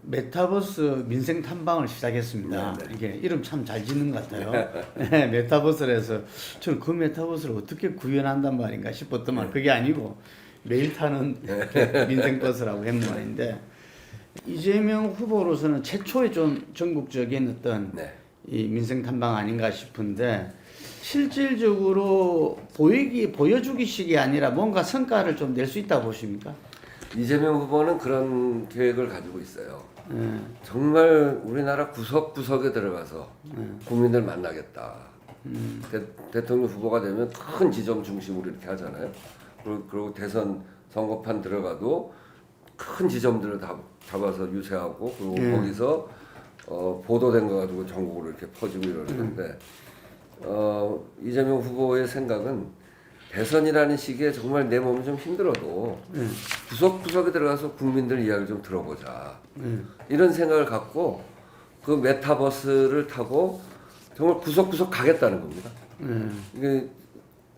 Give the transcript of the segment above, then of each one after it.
메타버스 민생 탐방을 시작했습니다. 네. 이게 이름 참 잘 짓는 것 같아요. 네, 메타버스에서 저는 그 메타버스를 어떻게 구현한단 말인가 싶었더만 그게 아니고 매일 타는 민생버스라고 했는 말인데 이재명 후보로서는 최초의 좀 전국적인 어떤 네. 이 민생 탐방 아닌가 싶은데 실질적으로 보여주기식이 아니라 뭔가 성과를 좀 낼 수 있다고 보십니까? 이재명 후보는 그런 계획을 가지고 있어요. 정말 우리나라 구석구석에 들어가서 국민들 만나겠다. 대통령 후보가 되면 큰 지점 중심으로 이렇게 하잖아요. 그리고 대선 선거판 들어가도 큰 지점들을 다 잡아서 유세하고 그리고 거기서 보도된 거 가지고 전국으로 이렇게 퍼지고 이러는데 이재명 후보의 생각은 대선이라는 시기에 정말 내 몸이 좀 힘들어도 구석구석에 들어가서 국민들 이야기를 좀 들어보자. 이런 생각을 갖고 그 메타버스를 타고 정말 구석구석 가겠다는 겁니다. 이게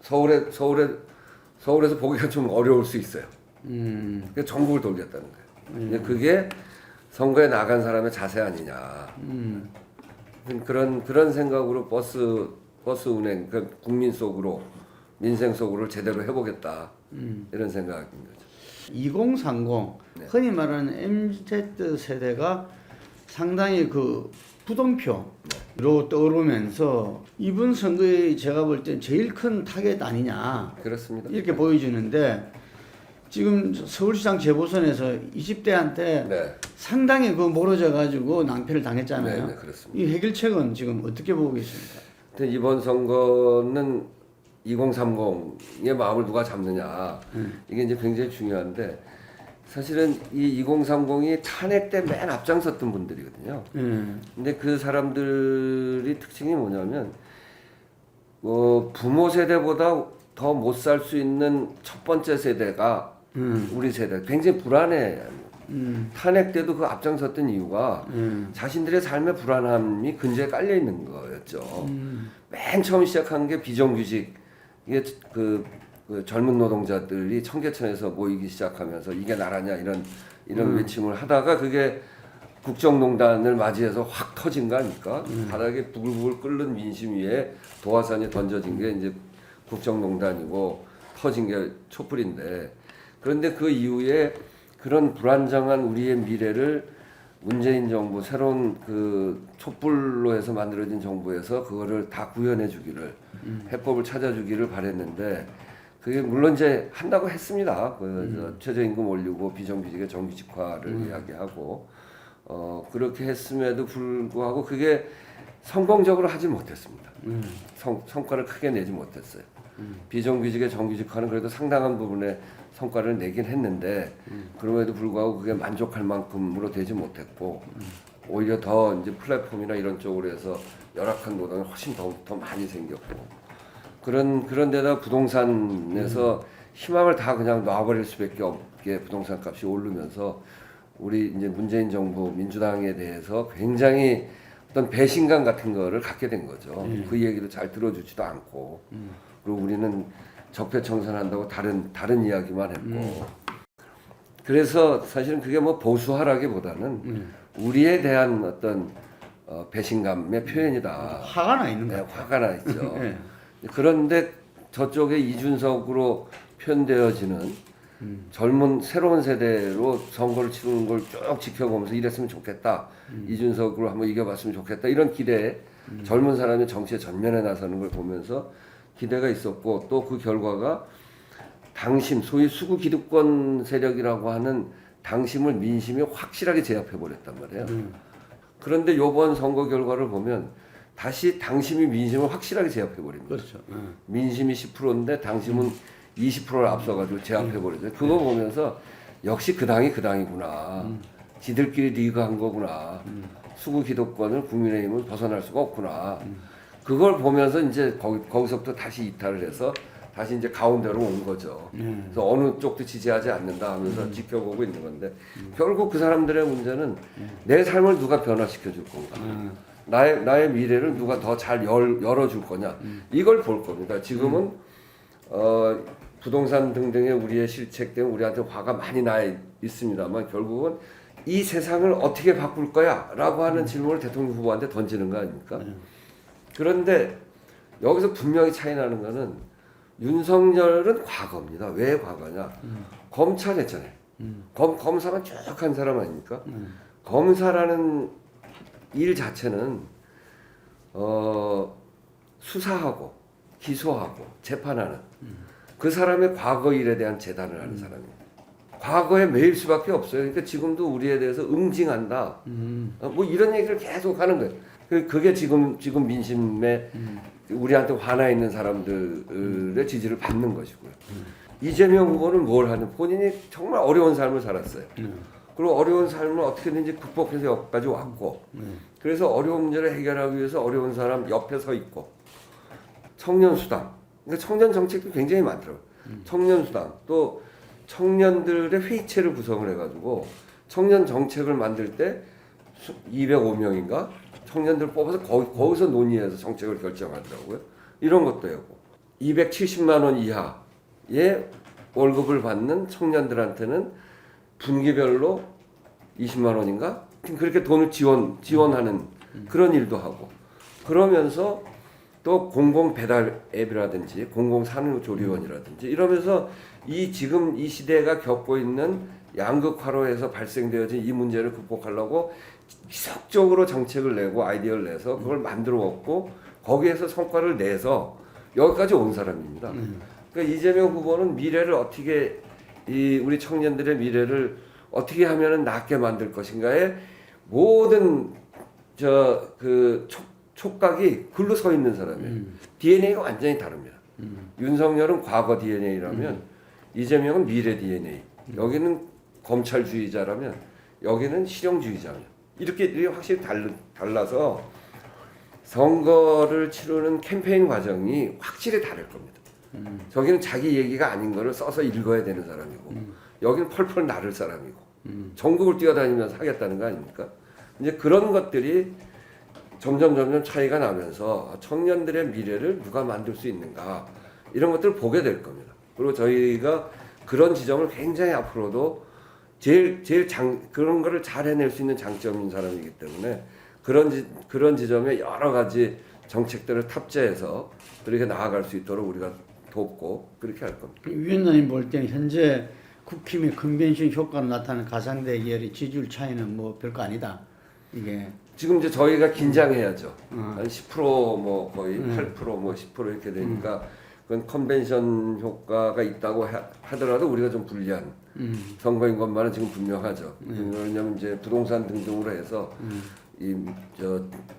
서울에서 보기가 좀 어려울 수 있어요. 그러니까 전국을 돌겠다는 거예요. 그게 선거에 나간 사람의 자세 아니냐. 그런 생각으로 버스 운행, 그러니까 국민 속으로 민생 속으로 제대로 해보겠다 이런 생각인 거죠. 2030 네. 흔히 말하는 MZ 세대가 상당히 그 부동표로 떠오르면서 이번 선거에 제가 볼 땐 제일 큰 타겟 아니냐 그렇습니다. 이렇게 보여지는데 지금 서울시장 재보선에서 20대한테 네. 상당히 그 멀어져 가지고 낭패를 당했잖아요. 네, 그렇습니다. 이 해결책은 지금 어떻게 보고 계십니까? 근데 이번 선거는 2030의 마음을 누가 잡느냐 이게 이제 굉장히 중요한데 사실은 이 2030이 탄핵 때 맨 앞장섰던 분들이거든요. 근데 그 사람들이 특징이 뭐냐면 부모 세대보다 더 못 살 수 있는 첫 번째 세대가 우리 세대 굉장히 불안해. 탄핵 때도 그 앞장섰던 이유가 자신들의 삶의 불안함이 근저에 깔려 있는 거였죠. 맨 처음 시작한 게 비정규직 이게 그 젊은 노동자들이 청계천에서 모이기 시작하면서 이게 나라냐 이런 외침을 하다가 그게 국정농단을 맞이해서 확 터진 거 아닙니까? 바닥에 부글부글 끓는 민심 위에 도화산이 던져진 게 이제 국정농단이고 터진 게 촛불인데 그런데 그 이후에 그런 불안정한 우리의 미래를 문재인 정부 새로운 그 촛불로 해서 만들어진 정부에서 그거를 다 구현해 주기를 해법을 찾아주기를 바랬는데 그게 물론 이제 한다고 했습니다. 그 최저임금 올리고 비정규직의 정규직화를 이야기하고 그렇게 했음에도 불구하고 그게 성공적으로 하지 못했습니다. 성과를 크게 내지 못했어요. 비정규직의 정규직화는 그래도 상당한 부분의 성과를 내긴 했는데 그럼에도 불구하고 그게 만족할 만큼으로 되지 못했고 오히려 더 이제 플랫폼이나 이런 쪽으로 해서 열악한 노동이 훨씬 더 많이 생겼고 그런 데다 부동산에서 희망을 다 그냥 놔버릴 수밖에 없게 부동산 값이 오르면서 우리 이제 문재인 정부 민주당에 대해서 굉장히 어떤 배신감 같은 거를 갖게 된 거죠. 그 얘기도 잘 들어주지도 않고 그리고 우리는 적폐청산한다고 다른 이야기만 했고 그래서 사실은 그게 뭐 보수하라기보다는 우리에 대한 어떤 배신감의 표현이다. 화가 나 있는 거예요. 화가 나 있죠. 네. 그런데 저쪽에 이준석으로 표현되어지는 젊은 새로운 세대로 선거를 치르는 걸 쭉 지켜보면서 이랬으면 좋겠다. 이준석으로 한번 이겨봤으면 좋겠다. 이런 기대에 젊은 사람이 정치에 전면에 나서는 걸 보면서 기대가 있었고 또 그 결과가 당심, 소위 수구 기득권 세력이라고 하는 당심을 민심이 확실하게 제압해 버렸단 말이에요. 그런데 이번 선거 결과를 보면 다시 당심이 민심을 확실하게 제압해 버립니다. 그렇죠. 민심이 10%인데 당심은 20%를 앞서가지고 제압해 버리죠. 그거 보면서 역시 그 당이 그 당이구나. 지들끼리 리그한 거구나. 수구 기득권을 국민의힘은 벗어날 수가 없구나. 그걸 보면서 이제 거기서부터 다시 이탈을 해서 다시 이제 가운데로 온 거죠. 그래서 어느 쪽도 지지하지 않는다 하면서 지켜보고 있는 건데 결국 그 사람들의 문제는 내 삶을 누가 변화시켜 줄 건가. 나의 미래를 누가 더 잘 열어줄 거냐. 이걸 볼 겁니다. 지금은 부동산 등등의 우리의 실책 때문에 우리한테 화가 많이 나 있습니다만 결국은 이 세상을 어떻게 바꿀 거야? 라고 하는 질문을 대통령 후보한테 던지는 거 아닙니까? 그런데 여기서 분명히 차이 나는 거는 윤석열은 과거입니다. 왜 과거냐? 검찰했잖아요. 검사만 쭉 한 사람 아닙니까? 검사라는 일 자체는 수사하고 기소하고 재판하는 그 사람의 과거 일에 대한 재단을 하는 사람이에요. 과거에 매일 수밖에 없어요. 그러니까 지금도 우리에 대해서 응징한다. 뭐 이런 얘기를 계속 하는 거예요. 그게 지금 민심에 우리한테 화나 있는 사람들의 지지를 받는 것이고요. 이재명 후보는 뭘 하는? 본인이 정말 어려운 삶을 살았어요. 그리고 어려운 삶을 어떻게든지 극복해서 여기까지 왔고, 그래서 어려운 문제를 해결하기 위해서 어려운 사람 옆에 서 있고, 청년수당, 그러니까 청년 정책도 굉장히 많더라고요. 청년수당, 또 청년들의 회의체를 구성을 해가지고 청년 정책을 만들 때 205명인가 청년들 뽑아서 거기서 논의해서 정책을 결정하더라고요. 이런 것도 하고 270만 원 이하의 월급을 받는 청년들한테는 분기별로 20만 원인가 그렇게 돈을 지원하는 그런 일도 하고 그러면서 또 공공 배달 앱이라든지 공공 산후조리원이라든지 이러면서 지금 이 시대가 겪고 있는 양극화로에서 발생되어진 이 문제를 극복하려고 지속적으로 정책을 내고 아이디어를 내서 그걸 만들어 왔고 거기에서 성과를 내서 여기까지 온 사람입니다. 그러니까 이재명 후보는 미래를 어떻게 우리 청년들의 미래를 어떻게 하면은 낫게 만들 것인가에 모든 촉각이 글로 서 있는 사람이에요. DNA가 완전히 다릅니다. 윤석열은 과거 DNA라면 이재명은 미래 DNA. 여기는 검찰주의자라면 여기는 실용주의자입니다. 이렇게 확실히 달라서 선거를 치르는 캠페인 과정이 확실히 다를 겁니다. 저기는 자기 얘기가 아닌 거를 써서 읽어야 되는 사람이고 여기는 펄펄 나를 사람이고 전국을 뛰어다니면서 하겠다는 거 아닙니까? 이제 그런 것들이 점점 차이가 나면서 청년들의 미래를 누가 만들 수 있는가 이런 것들을 보게 될 겁니다. 그리고 저희가 그런 지점을 굉장히 앞으로도 제일 그런 거를 잘 해낼 수 있는 장점인 사람이기 때문에 그런 지점에 여러 가지 정책들을 탑재해서 그렇게 나아갈 수 있도록 우리가 돕고 그렇게 할 겁니다. 위원장님 볼 때는 현재 국힘의 컨벤션 효과로 나타나는 가상대결의 지지율 차이는 뭐 별거 아니다. 이게 지금 이제 저희가 긴장해야죠. 한 10% 뭐 거의 8% 뭐 10% 이렇게 되니까 그건 컨벤션 효과가 있다고 하더라도 우리가 좀 불리한 선거인 것만은 지금 분명하죠. 왜냐하면 이제 부동산 등등으로 해서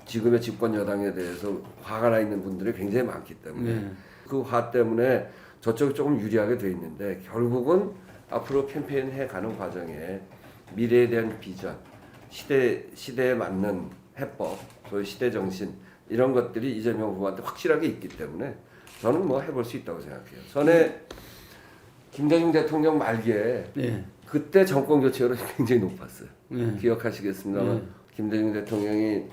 지금의 집권 여당에 대해서 화가 나 있는 분들이 굉장히 많기 때문에 그 화 때문에 저쪽이 조금 유리하게 돼 있는데 결국은 앞으로 캠페인 해가는 과정에 미래에 대한 비전, 시대에 맞는 해법, 소위 시대 정신 이런 것들이 이재명 후보한테 확실하게 있기 때문에 저는 뭐 해볼 수 있다고 생각해요. 전에 김대중 대통령 말기에 그때 정권 교체율은 굉장히 높았어요. 기억하시겠습니다만 김대중 대통령이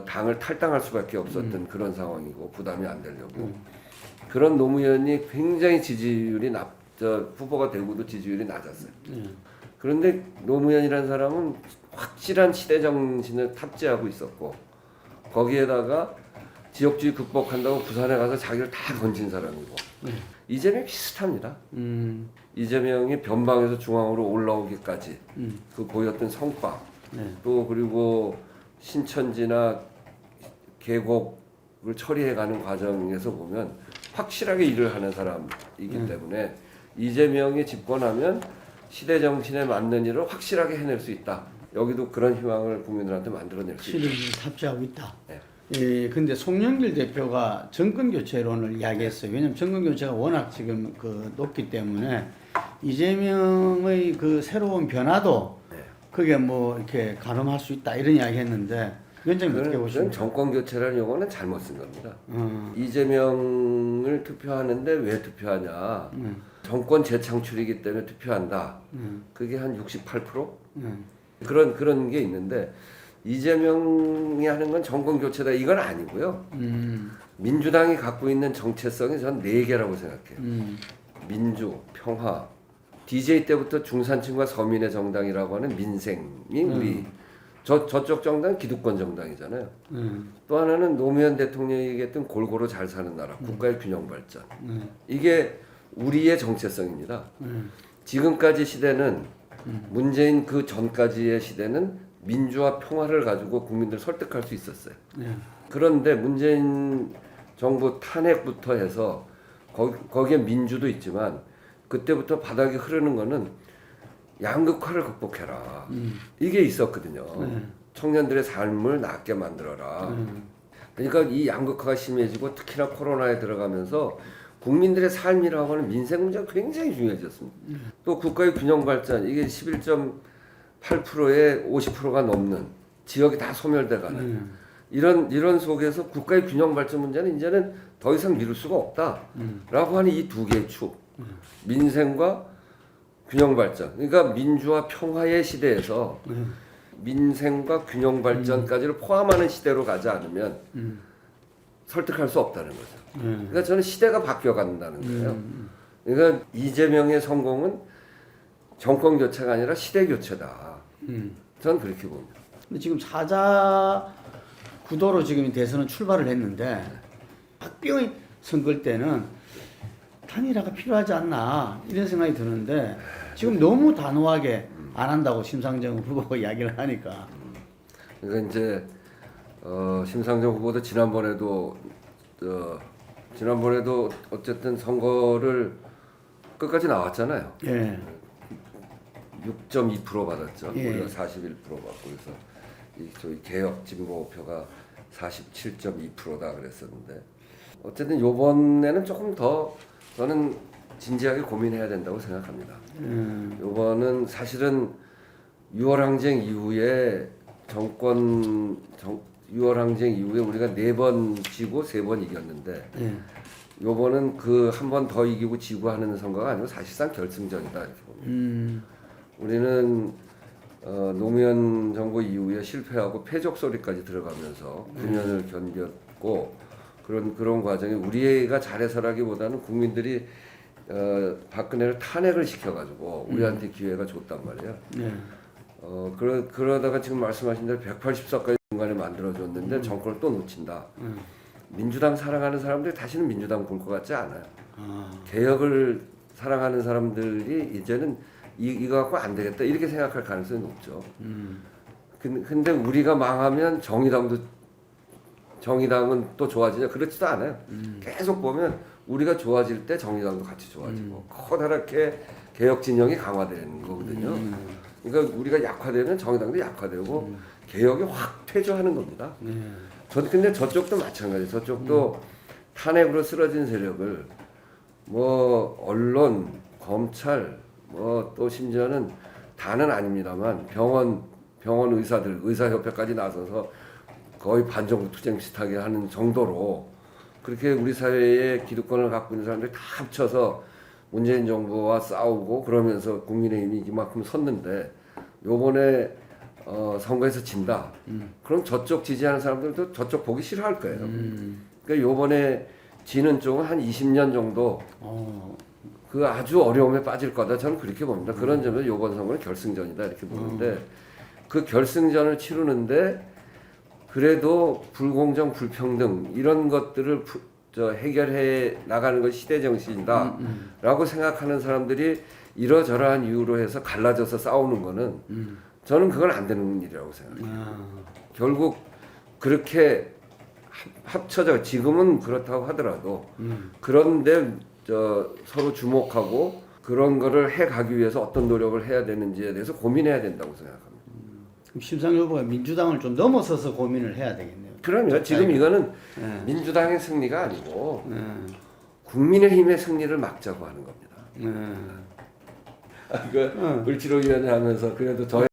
당을 탈당할 수밖에 없었던 그런 상황이고 부담이 안 되려고 그런 노무현이 굉장히 지지율이 후보가 되고도 지지율이 낮았어요. 그런데 노무현이라는 사람은 확실한 시대 정신을 탑재하고 있었고 거기에다가 지역주의 극복한다고 부산에 가서 자기를 다 건진 사람이고 이재명 비슷합니다. 이재명이 변방에서 중앙으로 올라오기까지 그 보였던 성과 또 그리고 신천지나 계곡을 처리해가는 과정에서 보면 확실하게 일을 하는 사람이기 때문에 이재명이 집권하면 시대 정신에 맞는 일을 확실하게 해낼 수 있다. 여기도 그런 희망을 국민들한테 만들어낼 수 있다. 실력을 탑재하고 있다. 네. 예, 근데 송영길 대표가 정권 교체론을 이야기했어요. 왜냐하면 정권 교체가 워낙 지금 높기 때문에 이재명의 그 새로운 변화도 그게 뭐 이렇게 가늠할 수 있다 이런 이야기했는데 위원장님 어떻게 보십니까? 정권 교체라는 용어는 잘못 쓴 겁니다. 이재명을 투표하는데 왜 투표하냐? 정권 재창출이기 때문에 투표한다. 그게 한 68%? 그런 게 있는데 이재명이 하는 건 정권 교체다 이건 아니고요. 민주당이 갖고 있는 정체성이 전 4개라고 생각해요. 민주, 평화, DJ 때부터 중산층과 서민의 정당이라고 하는 민생이 우리 저쪽 정당 기득권 정당이잖아요. 또 하나는 노무현 대통령이 얘기했던 골고루 잘 사는 나라, 국가의 균형 발전. 이게 우리의 정체성입니다. 지금까지 시대는 문재인 그 전까지의 시대는 민주화 평화를 가지고 국민들 설득할 수 있었어요. 그런데 문재인 정부 탄핵부터 해서 거기에 민주도 있지만 그때부터 바닥에 흐르는 거는 양극화를 극복해라. 이게 있었거든요. 청년들의 삶을 낫게 만들어라. 그러니까 이 양극화가 심해지고 특히나 코로나에 들어가면서 국민들의 삶이라고 하는 민생 문제가 굉장히 중요해졌습니다. 또 국가의 균형 발전 이게 11.8%에 50%가 넘는 지역이 다 소멸돼가는 이런 속에서 국가의 균형 발전 문제는 이제는 더 이상 미룰 수가 없다라고 하는 이 두 개의 축 민생과 균형 발전 그러니까 민주화 평화의 시대에서 민생과 균형 발전까지를 포함하는 시대로 가지 않으면 설득할 수 없다는 거죠. 그러니까 저는 시대가 바뀌어간다는 거예요. 그러니까 이재명의 성공은 정권 교체가 아니라 시대 교체다. 저는 그렇게 봅니다. 근데 지금 사자 구도로 지금 대선은 출발을 했는데 박병희 선거 때는 단일화가 필요하지 않나 이런 생각이 드는데 지금 너무 단호하게 안 한다고 심상정 후보가 이야기를 하니까. 그러니까 이제 심상정 후보도 지난번에도 어쨌든 선거를 끝까지 나왔잖아요. 예. 6.2% 받았죠. 예. 우리가 41% 받고 그래서 저희 개혁 진보표가 47.2%다 그랬었는데 어쨌든 이번에는 조금 더 저는 진지하게 고민해야 된다고 생각합니다. 이번은 사실은 6월 항쟁 이후에 6월 항쟁 이후에 우리가 4번 지고 3번 이겼는데 요번은 그 한 번 더 이기고 지고 하는 선거가 아니고 사실상 결승전이다 이렇게 봅니다. 우리는 노무현 정부 이후에 실패하고 패족 소리까지 들어가면서 9년을 견뎠고 그런 과정에 우리가 잘해서라기보다는 국민들이 박근혜를 탄핵을 시켜가지고 우리한테 기회가 줬단 말이에요. 그러다가 지금 말씀하신 대로 180석까지 중간에 만들어줬는데 정권을 또 놓친다. 민주당 사랑하는 사람들이 다시는 민주당 볼 것 같지 않아요. 개혁을 사랑하는 사람들이 이제는 이거 갖고 안 되겠다 이렇게 생각할 가능성이 높죠. 근데 우리가 망하면 정의당은 또 좋아지냐? 그렇지도 않아요. 계속 보면 우리가 좋아질 때 정의당도 같이 좋아지고 커다랗게 개혁 진영이 강화되는 거거든요. 그러니까 우리가 약화되면 정의당도 약화되고 개혁이 확 퇴조하는 겁니다. 근데 저쪽도 마찬가지예요. 저쪽도 탄핵으로 쓰러진 세력을 뭐 언론, 검찰, 뭐 또 심지어는 다는 아닙니다만 병원 의사들, 의사협회까지 나서서 거의 반정부 투쟁 비슷하게 하는 정도로 그렇게 우리 사회의 기득권을 갖고 있는 사람들이 다 합쳐서 문재인 정부와 싸우고 그러면서 국민의힘이 이만큼 섰는데 요번에 선거에서 진다. 그럼 저쪽 지지하는 사람들도 저쪽 보기 싫어할 거예요. 그러니까 요번에 지는 쪽은 한 20년 정도 그 아주 어려움에 빠질 거다. 저는 그렇게 봅니다. 그런 점에서 요번 선거는 결승전이다 이렇게 보는데 그 결승전을 치르는데 그래도 불공정, 불평등 이런 것들을 해결해 나가는 것이 시대 정신이다라고 생각하는 사람들이 이러저러한 이유로 해서 갈라져서 싸우는 거는 저는 그건 안 되는 일이라고 생각해요. 결국 그렇게 합쳐져 지금은 그렇다고 하더라도 그런데 서로 주목하고 그런 거를 해가기 위해서 어떤 노력을 해야 되는지에 대해서 고민해야 된다고 생각합니다. 그럼 심상정 후보가 민주당을 좀 넘어서서 고민을 해야 되겠네요. 그럼요. 지금 이거는 민주당의 승리가 아니고 국민의힘의 승리를 막자고 하는 겁니다. 물치료위원회 하면서 그래도 저